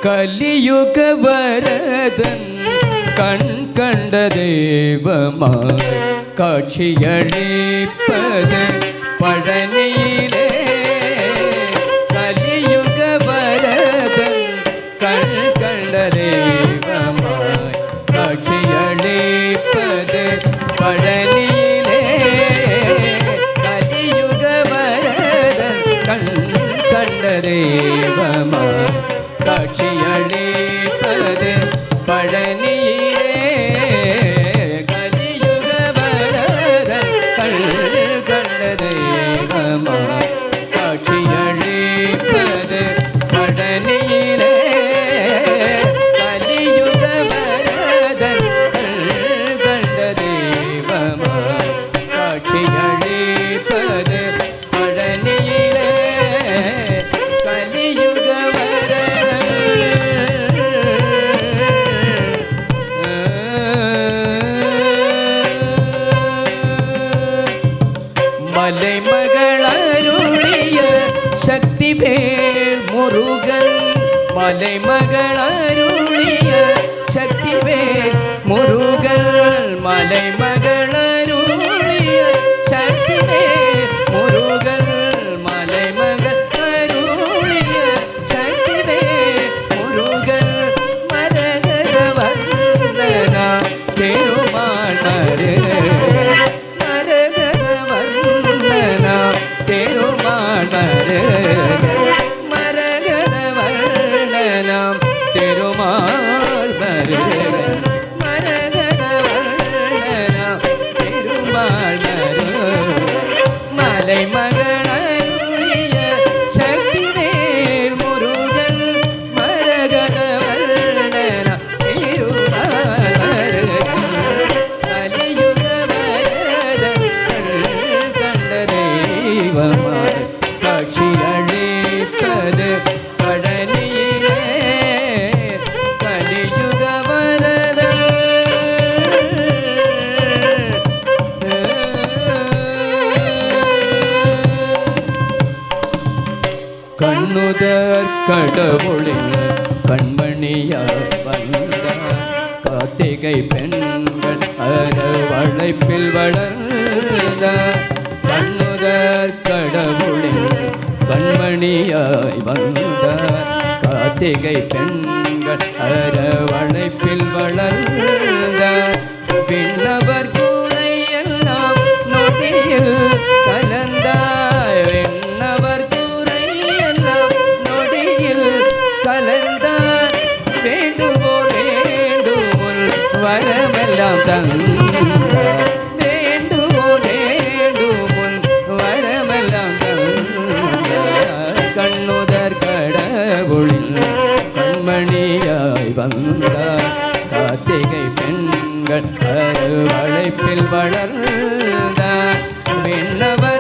கலியுக வரதன் கண் கண்ட தெய்வமாய் காட்சியளிப்பது பழனியிலே. கலியுக வரதன் கண் கண்ட தெய்வமாய் காட்சியளிப்பது பழனியிலே. கலியுக வரதன் கண் கண்ட தெய்வமாய் காட்சியளிப்பது பழனியிலே. கலியுக வரதன் கண் கண்ட தெய்வமாய் காட்சியளிப்பது பழனியிலே. கலியுக வரதன் கண் கண்ட தெய்வமாய் காட்சியளிப்பது பழனியிலே. கலியுக மலைமகளருளிய சக்திவேல் முருகன். மலைமகளருளிய சக்திவேல் முருகன். மலைமகளருளிய சக்திவேல் முருகன். மலைமகளருளிய சக்திவேல் முருகன். மரகத வந்தனா பெருமாள் திருமால் மரகத வர்ணனம் திருமால் மரகத வர்ணனம் திருமால் மலைமகளருளிய சக்திவேல் முருகன். மரகத வர்ணனம் திருமால். கலியுக வரதன் கண்ட தெய்வமாய் காட்சியளிப்பது பழனியிலே. கலியுக வரதன் கண்ணுதற் கடவுளின் கண்மணியார் வந்தார். கார்த்திகை பெண்கள் அரவணைப்பில் வளர்ந்தார். கண்ணுதற் கடவுளின் கண்மணியாய் வந்தார். கார்த்திகை பெண்கள் அரவணைப்பில் வளர்ந்தார். விண்ணவர் கூரை எல்லாம் நொடியில் கலந்தாய். விண்ணவர் கூரை எல்லாம் நொடியில் கலந்தார். வேண்டுவோர் வேண்டுவோர் வரமெல்லாம் தந்தார். வேண்டுவோர் வேண்டுவோர் வரமெல்லாம் தந்தார். கண்ணுதற் கடவுளில் கண்மணியாய் வந்தார். கார்த்திகை பெண்கள் அரவணைப்பில் வளர்ந்தார். விண்ணவர்